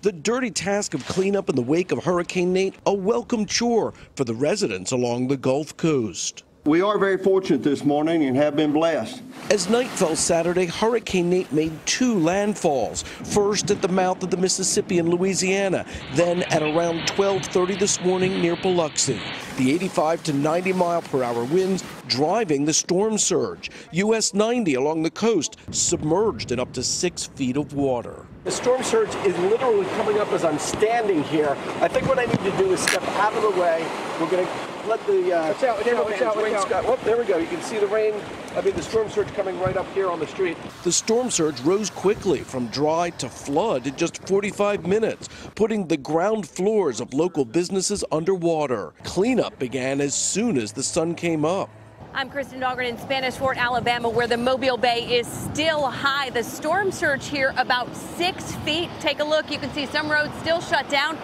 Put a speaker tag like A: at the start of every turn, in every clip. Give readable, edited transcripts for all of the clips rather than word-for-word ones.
A: The dirty task of cleanup in the wake of Hurricane Nate, a welcome chore for the residents along the Gulf Coast.
B: We are very fortunate this morning and have been blessed.
A: As night fell Saturday, Hurricane Nate made 2 landfalls, first at the mouth of the Mississippi in Louisiana, then at around 12:30 this morning near Biloxi. The 85 to 90 mile per hour winds driving the storm surge. US 90 along the coast submerged in up to 6 feet of water. The storm surge is literally coming up as I'm standing here. I think what I need to do is step out of the way. We're going to let the oh, there we go. You can see the storm surge coming right up here on the street. The storm surge rose quickly from dry to flood in just 45 minutes, putting the ground floors of local businesses underwater. Cleanup began as soon as the sun came up.
C: I'm Kristen Dahlgren in Spanish Fort, Alabama, where the Mobile Bay is still high. The storm surge here about 6 feet. Take a look. You can see some roads still shut down.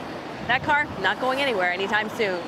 C: That car not going anywhere anytime soon.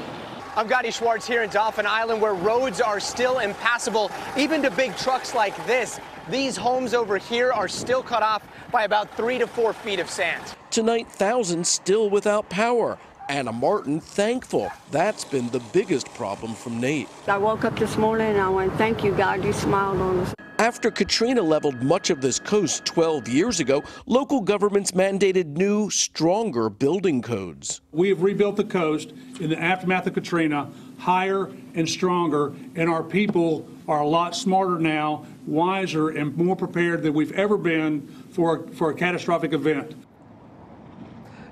D: I'm Gotti Schwartz here in Dauphin Island, where roads are still impassable, even to big trucks like this. These homes over here are still cut off by about 3 to 4 feet of sand. Tonight,
A: thousands still without power. Anna Martin thankful. That's been the biggest problem from Nate.
E: I woke up this morning and I went, thank you, God, you smiled on us.
A: After Katrina leveled much of this coast 12 years ago, local governments mandated new, stronger building codes.
F: We have rebuilt the coast in the aftermath of Katrina higher and stronger, and our people are a lot smarter now, wiser, and more prepared than we've ever been for a catastrophic event.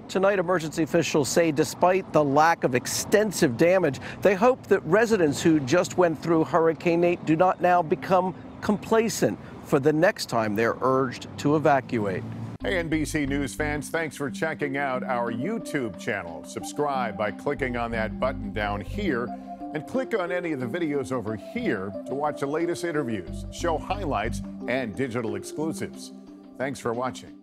A: Tonight, emergency officials say despite the lack of extensive damage, they hope that residents who just went through Hurricane Nate do not now become complacent for the next time they're urged to evacuate.
G: Hey, NBC News fans, thanks for checking out our YouTube channel. Subscribe by clicking on that button down here and click on any of the videos over here to watch the latest interviews, show highlights, and digital exclusives. Thanks for watching.